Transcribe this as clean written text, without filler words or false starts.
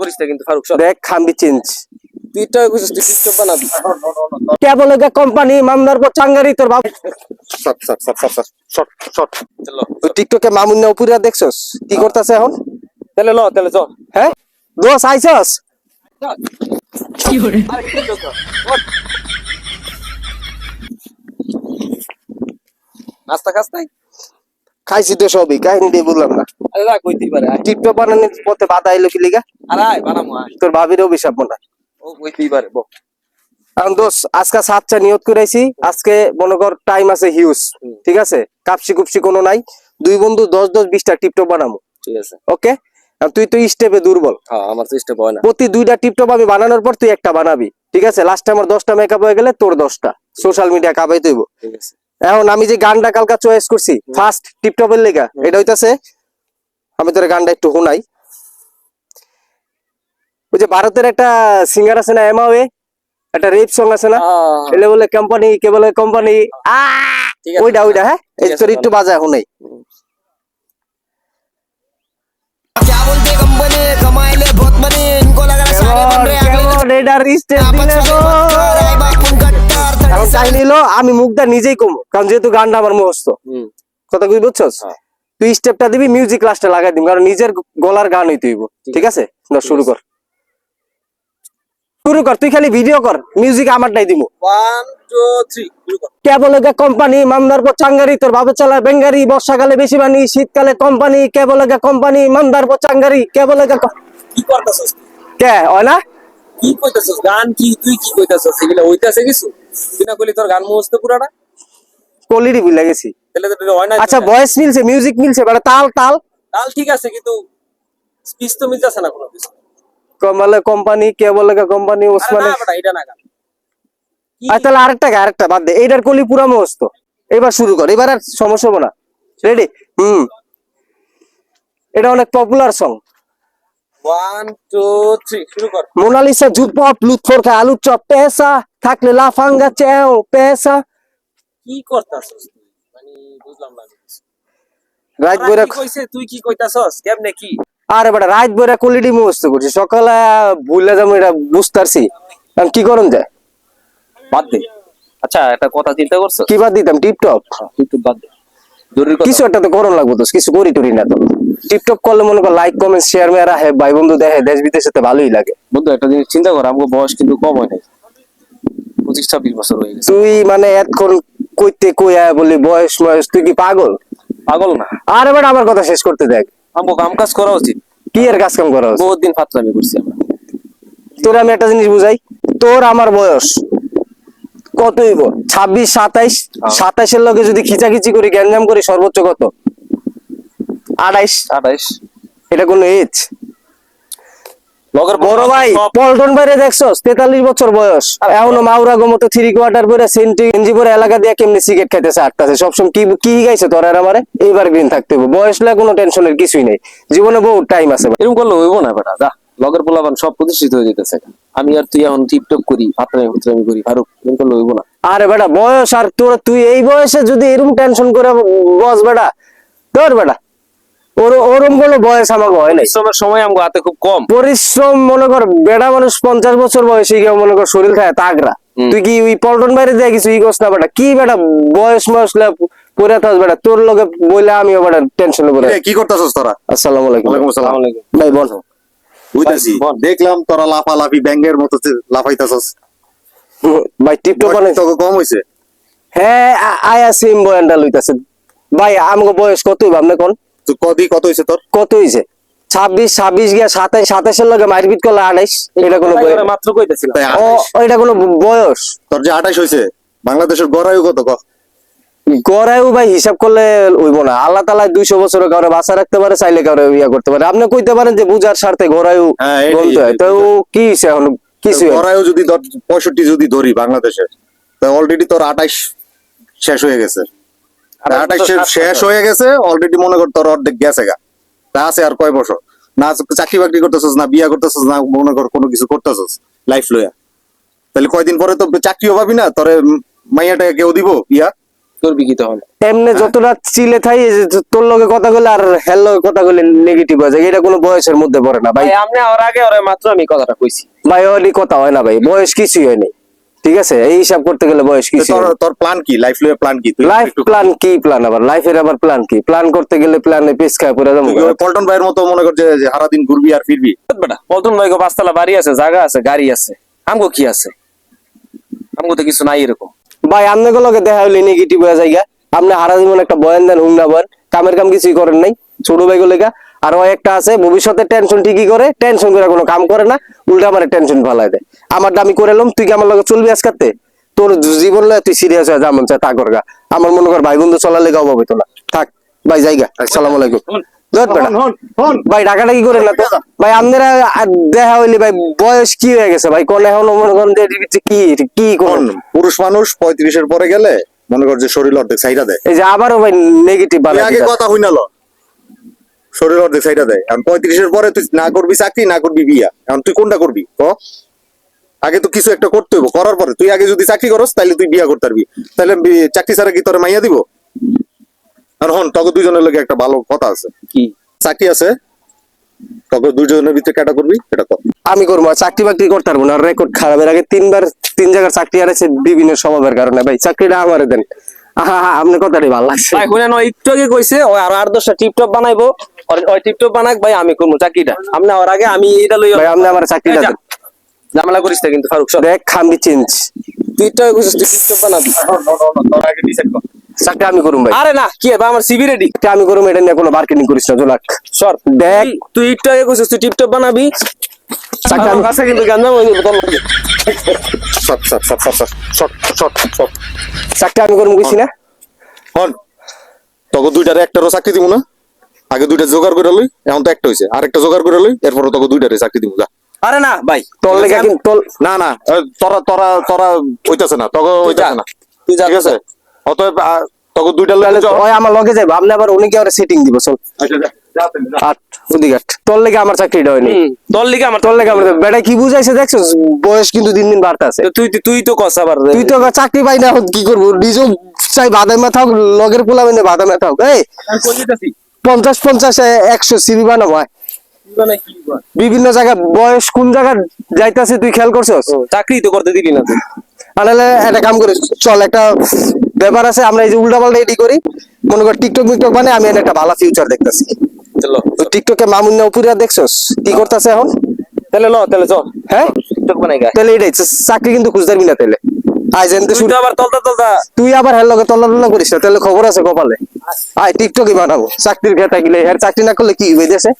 করিস না কিন্তু ফারুক সর। দেখ খাম্বি চেঞ্জ তুই তো কইছিস তুই টিকটক বানাবি। কে বলে গে কোম্পানি মামদার পর চাঙ্গারি তোর বাপ শট চলো ওই টিকটকে মামুন না উপরে দেখছস কি করতেছে এখন তাহলে ল তাহলে চ। হ্যাঁ দোস আইছস নাস্তা খাস নাই? খাইছি তো সবই কাহিনী দিয়ে বললাম না আরে রাখ কইতেই পারে আয়। টিকটক বানানোর পথে বাধা এলো কি লিগা আরে আয় বানামু আয়। তোর ভাবির অভিশাপ মনে হয়। ও কইতেই পারে বল। কারণ দোষ আজকে সাতটা নিয়ত করেছি আজকে মনে কর টাইম আছে হিউজ ঠিক আছে কাপসি কুপসি কোনো নাই দুই বন্ধু 10-10-20টা টিকটক বানাবো ঠিক আছে। ওকে তুই তো স্টেপে দুর্বল হ্যাঁ আমার চেষ্টা হয় না। প্রতি 2টা টিকটক আমি বানানোর পর তুই একটা বানাবি ঠিক আছে লাস্টে আমার 10টা মেকআপ হয়ে গেলে তোর 10টা সোশ্যাল মিডিয়া কাবাই তৈব ঠিক আছে। এখন আমি যে গানটা কালকা চয়েস করছি ফার্স্ট টিকটকের লেগা এটা হইতাছে আমি তোর গানটা একটু শুনাই ওই যে ভারতের একটা সিঙ্গার আছে না এমাওয়ে একটা রেপ সং আছে না এলে বলে কোম্পানি কে বলে কোম্পানি ঠিক আছে। ওইটা হ্যাঁ এই তোর একটু বাজায় শুনাই क्या बोलते कंपनी कमाए ले बहुत मनी इनको लग रहा है सारे बन रहे हैं কেমন এটা রিস্টেপ দিলে গো এখন কাহিনী হলো আমি মুখটা নিজেই কমো কারণ যেহেতু গানটা আমার মুখস্থ কথা কই বুঝছস তুই স্টেপটা দিবি মিউজিক লাস্টে লাগাই দিবি কারণ নিজের গলার গান হইতে হইব ঠিক আছে না শুরু কর তুই খালি ভিডিও কর মিউজিক আমারটাই দিব 1 2 3 শুরু কর। কে বলে গে কোম্পানি মামদার পর চাঙ্গারি তোর বাবা চালায় বেঙ্গারি বর্ষাকালে বেশি বানি শীতকালে কোম্পানি কে বলে গে কোম্পানি মামদার পর চাঙ্গারি কে বলে গে কি করতাছস? কে হয় না কি কইতাছস? গান কি তুই কি কইতাছস? এগুলা হইতাছে কিছু? তুই না কইলি তোর গান মুখস্থ পুরাটা? কলিরি ভুলে গেছি তাহলে তো হয় না। আচ্ছা ভয়েস মিলছে মিউজিক মিলছে মানে তাল তাল ঠিক আছে কিন্তু স্পিচ তো মিলতাছে না কোনো কিছু। কমালে কোম্পানি কে বলে গে কোম্পানি আরে ওসমানে না বেটা এটা না গান। আচ্ছা তাহলে আরেকটা বাদ দে এইটার কলি পুরা মস্ত এবার শুরু কর এবার আর সমস্যা হবে না রেডি এটা অনেক পপুলার সং 1 2 3 শুরু কর। মোনালিসা জুপপ লুৎফর খা আলু চপ পেসা থাকলে লাফাঙ্গা চেও পেসা কি করতাছস তুই? মানে বুঝলাম না কিছু। রাত ওরা বইরা কি কইছে তুই কি কইতাছস? কেমনে কি? আরে বেটা রাত বইরা কলিডি মস্ত করছি সকালে ভুলে যাবো এটা বুঝতারছি আমি কি করুন যায় বাদ দে। আচ্ছা একটা কথা চিন্তা করছস? কি বাদ দিতাম টিপটপ তুই বাদ দে। জরুরি কথা। কিছু একটা তো করণ লাগবো তো কিছু করি টরি না তো টিপটপ করলে মনে কর লাইক কমেন্ট শেয়ার মেরা হে ভাই বন্ধু দেখে দেশ বিদেশে তো ভালোই লাগে বন্ধু একটা জিনিস চিন্তা কর আমাকে বয়স কিন্তু কম হয় নাই 25-26 বছর হয়ে গেছে। তুই মানে এতক্ষণ কইতে কইয়া বলি বয়স ময়স তুই কি পাগল পাগল না। আরে বেটা আমার কথা শেষ করতে দেখ আমাকে কাম কাজ করা উচিত। কি এর কাজ কাম করা বহুত দিন ফাতরামি করছি আমরা। তোর আমি একটা জিনিস বুঝাই তোর আমার বয়স কত হইব 26-27 এর লগে যদি খিচাখিচি করি গ্যাঞ্জাম করি সর্বোচ্চ কত 28 এটা কোন এজ লগের বড় ভাই পল্টন বাইরে দেখছস 43 বছর বয়স এখনো মাউরা গমতো 3 কোয়ার্টার পরে সেন্টি পরে এলাকা দিয়ে কেমনে সিগারেট খাইতেছে আটটাছে সবসময় কি কি গাইছে তোর আর আমারে এইবার গ্রিন থাকতে হবে বয়স লাগে কোনো টেনশনের কিছুই নেই জীবনে বহুত টাইম আছে এরকম করলে হইব না বেটা যা লগের পোলাপান সব প্রতিষ্ঠিত হয়ে যেতেছে আমি আর তুই এখন টিপটপ করি ফাতরামি করি ফারুক এরকম করলে হইব না। আরে বেটা বয়স আর তুই এই বয়সে যদি এরকম টেনশন করে বস বেটা তোর বেটা ওরম কোনো বয়স আমার হয় নাই পরিশ্রমের সময় আমগো হাতে খুব কম। পরিশ্রম মনে কর বেটা মানুষ 50 বছর বয়সে গিয়ে মনে কর শরীর খায় তাগড়া তুই কি ওই পল্টন বাইরে দিয়ে কিছু ই করছ না বেটা কি বেটা বয়স পরে থাকস বেটা তোর লগে বলে আমিও বেটা টেনশনে পড়ে কি করতেছস তোরা? আসসালামু আলাইকুম ওয়ালাইকুম আসসালাম। ভাই বল বুঝতেছি বল। দেখলাম তোরা লাফালাফি ব্যাঙ্গের মতো লাফাইতেছস ভাই টিপটপ বানাই তোকে কম হইছে হ্যাঁ আয়া সিম বয়ানটা লইতাছে ভাই আমগো বয়স কত হইব আপনি কোন তুই কত হইছে তোর? কত হইছে 26 গিয়া 27 এর লগে মারপিট করলে 28 এটা কোনো বয়স মাত্র কইতেছিলাম। তাই ও এটা কোনো বয়স তোর যে 28 হইছে বাংলাদেশের গড়ায়ু কত ক? গড়ায়ও ভাই হিসাব করলে হইব না আল্লাহ তাআলা 200 বছরের কাউরে বাঁচা রাখতে পারে চাইলে কাউরে ইয়া করতে পারে আপনি কইতে পারেন যে বুঝার স্বার্থে গড়ায়ু হ্যাঁ, এটাই, বলতে হয় তো কি হইছে এখন কিছু গড়ায়ু যদি 65 যদি ধরি বাংলাদেশের তা অলরেডি তোর 28 শেষ হয়ে গেছে 28 শেষ হয়ে গেছে অলরেডি মনে কর তোর অর্ধেক গেছে গা তা আছে আর কয় বছর না চাকরি বাকরি করতেছস না বিয়া করতেছস না মনে কর কোনো কিছু করতেছস লাইফ লইয়া তাহলে কয়দিন পরে তো চাকরিও পাবি না তোরে মাইয়াটা কেউ দিব বিয়া করবি কি তখন? এমনি যতটা চিলে থাই এই যে তোর লগে কথা বলে আর হেল লগে কথা বলে নেগেটিভ হয়ে যায়, এটা কোনো বয়সের মধ্যে পড়ে না ভাই। ভাই আপনি আর আগে ওরে মাত্র আমি কথাটা কইছি। ভাই ওরই কথা হয় না ভাই, বয়স কিছুই হয়নি, ঠিক আছে? এই হিসাব করতে গেলে বয়স তো কিছুই তোর হয়নি। তোর প্ল্যান কি, লাইফ লয়ে প্ল্যান কি? তুই লাইফ একটু- প্ল্যান কি প্ল্যান, আবার লাইফের আবার প্ল্যান কি? প্ল্যান করতে গেলে প্ল্যানে পেস খায় পড়ে যাবো। তুই কি ওই পল্টন ভাইয়ের মতো মনে কর যে সারাদিন ঘুরবি আর ফিরবি? বেটা পল্টন ভাই গো 5 তলা বাড়ি আছে, জায়গা আছে, গাড়ি আছে, আমগো কি আছে? আমগো তো কিছু নাই এরকম। ভাই আমনে গুলোকে দেখা হইলে নেগেটিভ হয়ে যায়, আপনি হারা জীবন একটা বয়ান দেন, হুং না বয়ান, কামের কাম কিছুই করেন নাই ছোট ভাই গুলিকা। আর ও একটা আছে ভবিষ্যতে টেনশন ঠিকই করে, টেনশন করে কোনো কাম করে না, উল্টা আমার টেনশন ফালাই দেয়। আমারটা আমি করে এলাম, তুই কি আমার লগে চলবি আজকাতে? তোর জীবন লয় তুই সিরিয়াস হয়ে যেমন চায় তা করগা। আমার মনে কর ভাই বন্ধু চলার লেগে অভাব হইতো না। থাক ভাই জায়গা, আসসালামু আলাইকুম। ধর বেটা। ভাই টাকাটা কি করে না তো ভাই, আপনারা দেখা হইলে ভাই বয়স কি হয়ে গেছে ভাই, কোন এখন মনে করেন যে কি কি কোন পুরুষ মানুষ 35-এর পরে গেলে মনে কর যে শরীর অর্ধেক সাইডা দেয়। এই যে আবারও ভাই নেগেটিভ তুই বানাই আগে দিতাছে। কথা হই না ল, শরীর অর্ধেক সাইডা দেয়। এখন 35-এর পরে তুই না করবি চাকরি, না করবি বিয়া, এখন তুই কোনটা করবি ক? আগে তো কিছু একটা করতে হইব, করার পরে তুই আগে যদি চাকরি করস তাহলে তুই বিয়া করতে পারবি, তাহলে চাকরি ছাড়া কি তোর মাইয়া দিব? আর হন তখন দুইজনের লগে একটা ভালো কথা আছে, কি চাকরি আছে তখন দুইজনের ভিতরে কেটা করবি এটা কর। আমি করবো, চাকরি বাকরি করতে পারবো না, রেকর্ড খারাপের আগে 3 জায়গার চাকরি হারাইছে বিভিন্ন স্বভাবের কারণে। ভাই চাকরিটা আমারে দেন। আপনি কথাটি ভালো লাগছে ভাই শুনেন, ও একটু আগে কইছে ও আর 8-10টা টিপটপ বানাইবো, আর ওই টিপটপ বানাক ভাই আমি করবো চাকরিটা। আপনি আর আগে আমি এটা লই ভাই, আপনি আমার চাকরিটা দেন। ঝামেলা করিস না কিন্তু ফারুক সব। দেখ খামবি চেঞ্জ, তুই একটু আগে কইছিস তুই টিপটপ বানাবি। তোর আগে ডিসাইড কর। চাকরি আমি করুম ভাই, আরে না কি ভাই, আমার সিভি রেডি। চাকরি আমি করুম, এটা নিয়ে কোনো মার্কেটিং করিস না জোলাক। সর দেখ তুই একটু আগে কইছিস তুই টিপটপ বানাবি, চাকরি আমার আমি- কাছে কিন্তু গাঞ্জাম হয়ে যাবে তোর লগে। Shot shot shot shot shot shot shot. চাকরি আমি করুম কইছি না। হন তখন দুইটারে একটারও চাকরি দিব না, আগে দুইটা জোগাড় করে লই, এখন তো একটা হইছে, আরেকটা জোগাড় করে লই, এরপরে তোকে দুইটারে চাকরি দিব যা। আরে না ভাই তোর লেগে কিন্তু তোর না না তোরা তোরা তোরা হইতাছে না, তোকে হইতাছে না, তুই যা, ঠিক আছে? অতএব তোকে দুইটা তাহলে লইলে ওই আমার লগে যাইবো, আপনি আবার উনি কি আবার সেটিং দিব চল। আট ওদিকে আট, তোর লেগে আমার চাকরিটা হয়নি। তোর লিগে আমার তোর লেগে আমার বেটা কি বুঝাইছে দেখছো, বয়স কিন্তু দিন দিন বাড়তেছে। তুই তুই তো কস আবার তুই তো আবার চাকরি পাই না, এখন কি করবো? নিজেও চাই বাদামে থাক, লগের পোলা মানে বাদামে থাক। এই 50-50 100 সিবি বানাবো হয়। বিভিন্ন জায়গায় বয়স কোন জায়গায় যাইতাছে তুই খেয়াল করছস? চাকরি তো করতে দিবি না তুই। আনালে একটা কাম করিস, চল একটা ব্যাপার আছে, আমরা এই যে উল্টা পাল্টা এডি করি, মনে কর টিকটক মিকটক মানে আমি এর একটা ভালো ফিউচার দেখতেছি। চলো ওই টিকটকে মামুন্না উপরে দেখছস কি করতেছে এখন? তাহলে তাহলে চল হ্যাঁ টিকটক বানাই গা। তাহলে এটাই চাকরি কিন্তু খুঁজতে পারবি না তাহলে। আয় জানতে তুই তো আবার তলতা তলতা তুই আবার হের লগে তল্লা টল্লা করিস না, তাহলে খবর আছে কপালে। আয় টিকটকই বানাবো, চাকরির খেতা গেলে, চাকরি না করলে কি হয়ে দেশে?